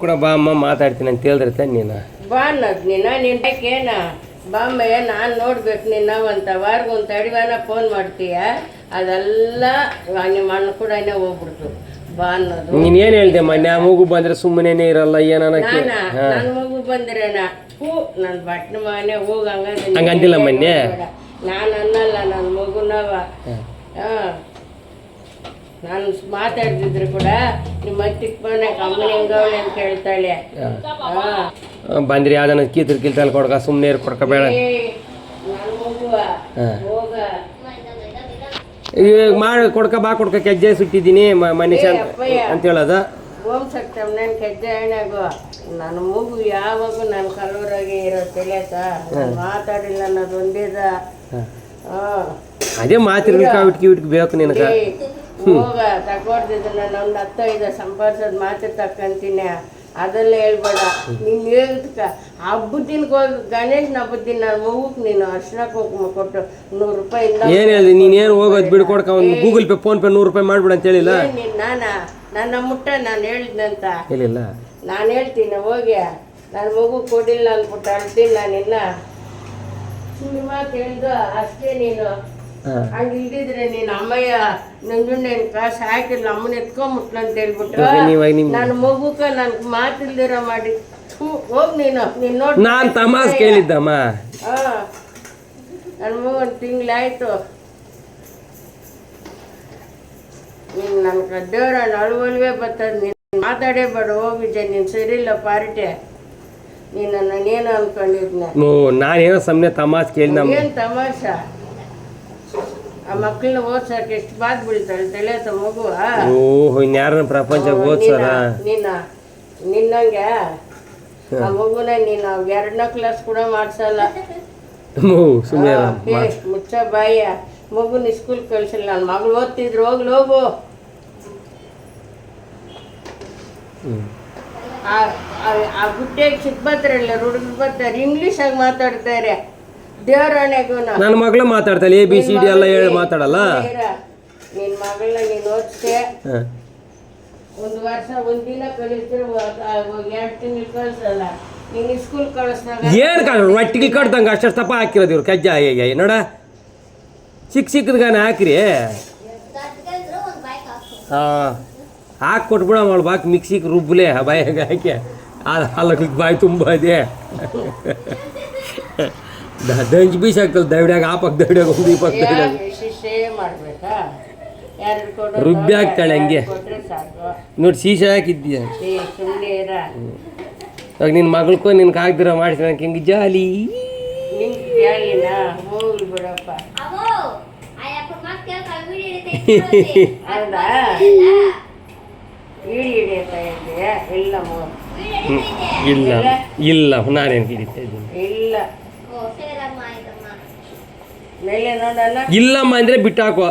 ಕೂಡ ಬಾ ಅಮ್ಮ ಮಾತಾಡ್ತೀನಿ ಅಂತ ಹೇಳಿದ್ರೆ ನೀನು ಬಾ ಅನ್ನೋದು ನಿನ್ನಕ್ಕೇನ ಬಾಮ್ಮಯ್ಯ ನಾನು ನೋಡ್ಬೇಕು ನಿನ್ನ ಒಂದು ವಾರಗೊಂದು ಅಡಿವಾನ ಫೋನ್ ಮಾಡ್ತೀಯ ಅದೆಲ್ಲ ನಿಮ್ಮ ಅಣ್ಣ ಕೂಡ ಹೋಗ್ಬಿಡ್ತು ಬಾ ಅನ್ನೋದು. ನೀನು ಏನು ಹೇಳ್ದೆ ಮೊನ್ನೆ ಆ ಮಗು ಬಂದ್ರೆ ಸುಮ್ಮನೆ ಇರಲ್ಲ ಏನಕ್ಕೆ ನನ್ನ ಮಗು ಬಂದ್ರೇನ ನನ್ನ ಬಟ್ನ ಮನೆ ಹೋಗಿ ಹಂಗಂದಿಲ್ಲ ಮೊನ್ನೆ ನಾನು ಅನ್ನಲ್ಲ ನನ್ನ ಮಗುನವ ನಾನು ಮಾತಾಡ್ತಿದ್ರು ಕೂಡ ನಿಮ್ಮ ಅತ್ತಿಗೆ ಮನೆ ಕಮ್ಮನಿ ಹೆಂಗವಳೆ ಅಂತ ಕೇಳ್ತಾಳೆ. ಬಂದ್ರಿ ಯಾವ್ದನ್ನ ಕಿಲ್ತಲ್ಲಿ ಕೊಡ್ಕ ಸುಮ್ಮನೆ ಕೊಡ್ಕೋಬೇಡ ನನ್ನ ಮಗುವ ಹೋಗ ಈಗ ಮಾಡಿ ಕೊಡ್ಕ ಬಾ ಕೊಡ್ಕ ಕೆಜ್ಜೆ ಸುಟ್ಟಿದ್ದೀನಿ ಮನುಷ್ಯ ಅಂತ ಹೇಳೋದ. ಓಂ ಸಕ್ತಮ್ ನನ್ನ ಕೆಜ್ಜೆ ಹಣ್ಣಾಗು ನನ್ನ ಮಗು ಯಾವಾಗೂ ನನ್ನ ಕಲೂರಾಗೆ ಇರೋ ತಿಳಿಯಕ ಮಾತಾಡಿಲ್ಲ ಅನ್ನೋದು ಒಂದೇದ. ಅದೇ ಮಾತಿರ್ಲಿಕ್ಕೆ ಇಟ್ಕಿ ಬೇಕು ನಿನಗೆ. ಹೋಗ ತಗೊಡ್ದಿದ್ದು ನಾನು ಒಂದು 10-5 ಸಂಪಾದಿಸೋದು ಮಾತು ತಕ್ಕಂತೀನಿ ಅದೆಲ್ಲ ಹೇಳ್ಬೇಡ. ನೀನು ಹೇಳ್ತಕ್ಕ ಹಬ್ಬದ ದಿನಕ್ಕೆ ಹೋಗಿ ಗಣೇಶನ ಹಬ್ಬದ ದಿನ ನನ್ನ ಮಗುಗೆ ನೀನು ಅರ್ಶಿನ ಕುಂಕುಮ ಕೊಟ್ಟು 100 ರೂಪಾಯಿ ಏನು ಹೇಳಿದೆ ನೀನು ಏನು ಹೋಗೋದು ಬಿಡ್ಕೊಡ್ಕ ಒಂದು ಗೂಗಲ್ ಪೇ ಫೋನ್ ಪೇ 100 ರೂಪಾಯಿ ಮಾಡ್ಬಿಡ ಅಂತ ಹೇಳಿಲ್ಲ. ನನ್ನ ಮುಟ್ಟ ನಾನು ಹೇಳಿದ್ನಂತ ಹೇಳಿಲ್ಲ. ನಾನು ಹೇಳ್ತೀನಿ ಹೋಗಿ ನನ್ನ ಮಗು ಕೊಡಿಲ್ಲ ಅಂದ್ಬಿಟ್ಟು ಅಳ್ತೀನಿ ನಾನು ಇನ್ನ ಸುಳ್ಳು ಮಾತು ಹೇಳ್ದು ಅಷ್ಟೇ. ನೀನು ಹಂಗೆ ಇಲ್ದಿದ್ರೆ ನೀನು ಅಮ್ಮಯ್ಯ ನಂಜುಂಡೇನು ಕಾಸು ಹಾಕಿಲ್ಲ ಅಮ್ಮನ ಎತ್ಕೊಂಬಿಟ್ಲ ಅಂತ ಹೇಳ್ಬಿಟ್ಟು ನನ್ನ ಮಗುಕ ನನ್ಗೆ ಮಾತಿಲ್ದಿರ ಮಾಡಿ ಹೋಗಿ ನೀನು ನೋಡಿ. ನಾನು ತಮಾಷೆ ಕೇಳಿದ್ದಮ್ಮ. ನನ್ನ ಮಗು 1 ತಿಂಗಳಾಯ್ತು. ನೀನು ನನ್ನ ದೇವ್ರ ಅಳುವಲ್ವೇ ಬರ್ತದೆ. ನೀನು ಮಾತಾಡೇ ಬೇಡ ಹೋಗಿದ್ದೆ ನೀನು ಸರಿಯಿಲ್ಲ ಪಾರ್ಟಿ. ನೀನು ನಾನೇನು ಅನ್ಕೊಂಡಿದ್ನ ನಾನೇನೋ ಸುಮ್ಮನೆ ತಮಾಷೆ ಕೇಳಿದ. ಏನು ತಮಾಷೆ ಆ ಮಕ್ಕಳನ್ನ ಓದ್ಸಕ್ಕೆ ಎಷ್ಟು ಬಾದ್ ಬೀಳ್ತಾಳೆ ತಿಳಿಯತ್ತ ಮಗು. ಓಹೋ ಇನ್ಯಾರನ್ನ ಪ್ರಪಂಚ ಓದ್ಸಲ್ಲ ನಿನ್ನಂಗೆ ಆ ಮಗುನ ನೀನು 2ನೇ ಕ್ಲಾಸ್ ಕೂಡ ಮಾಡ್ಸಲ್ಲ. ಮುಚ್ಚ ಬಾಯ ಮಗುನ ಸ್ಕೂಲ್ ಕಳ್ಸಿಲ್ಲ. ನನ್ನ ಮಗಳು ಓದ್ತಿದ್ರು ಹೋಗು. ಆ ಗುಡ್ಡೆಗೆ ಸಿಕ್ ಬರ್ತಾರಲ್ಲ ಹುಡುಗರು ಬರ್ತಾರೆ ಇಂಗ್ಲೀಷಾಗಿ ಮಾತಾಡ್ತಾರೆ. ದೇವರಾಣೆಗೂ ನನ್ನ ಮಗಳು ಮಾತಾಡ್ತಾಳೆ ABCD ಎಲ್ಲ ಹೇಳಿ ಮಾತಾಡಲ್ಲ. ನಿನ್ನ ಮಗಳನ್ನ ನೀನು ಓದಿಸ್ತೆ 1 ವರ್ಷ 1 ದಿನ ಕಲಿಸ್ತಾರೆ 2 ತಿಂಗಳು ಕಳಿಸಲ್ಲ. ನೀನು ಸ್ಕೂಲ್ ಕಳಿಸ್ದಾಗ ಏನು ಒಟ್ಟಿಗೆ ಕಟ್ದಂಗೆ ಅಷ್ಟು ತಪ್ಪ ಹಾಕಿರೋದು ಇವ್ರು ಕಜ್ಜ ನೋಡ ಸಿಕ್ಕದಗಾನ ಹಾಕ್ರಿ. ಹಾಕಿ ಕೊಟ್ಬಿಡ ಅವಳು ಬಾಕಿ ಮಿಕ್ಸಿಗೆ ರುಬ್ಲೆ ಬಾಯಿಗೆ ಹಾಕಿ ಹಾಲಕ್ಕೆ ಬಾಯಿ ತುಂಬ ಇದೆ ದಂಜು ಬೀಸ್ ಆಗ್ತಲ್ಲ ದವಿಡ್ಯಾಗ ಆಪಕ್ ದವಿಡ್ಯಾಗ ಒಂದು 20 ಮಾಡ್ಬೇಕಾ ರುಬ್ಬಿ ಹಾಕ್ತಾಳೆ ಹಂಗೆ ನೋಡಿ ಶೀಶೆ ಹಾಕಿದ್ದೀಯ. ಇವಾಗ ನಿನ್ನ ಮಗಳ್ಕೋ ನಿನ್ಗೆ ಹಾಕ್ದಿರ ಮಾಡಿಸಿ ಹಿಂಗೆ ಜಾಲಿ ಬಿಡಪ್ಪ. ಇಲ್ಲ ಇಲ್ಲ ನಾನೇನು ಹಿಡಿತಾ ಇದ್ದೀನಿ. ಇಲ್ಲ ಮೇಲೆ ನೋಡಲ್ಲ ಇಲ್ಲಮ್ಮ ಅಂದರೆ ಬಿಟ್ಟು ಹಾಕುವ.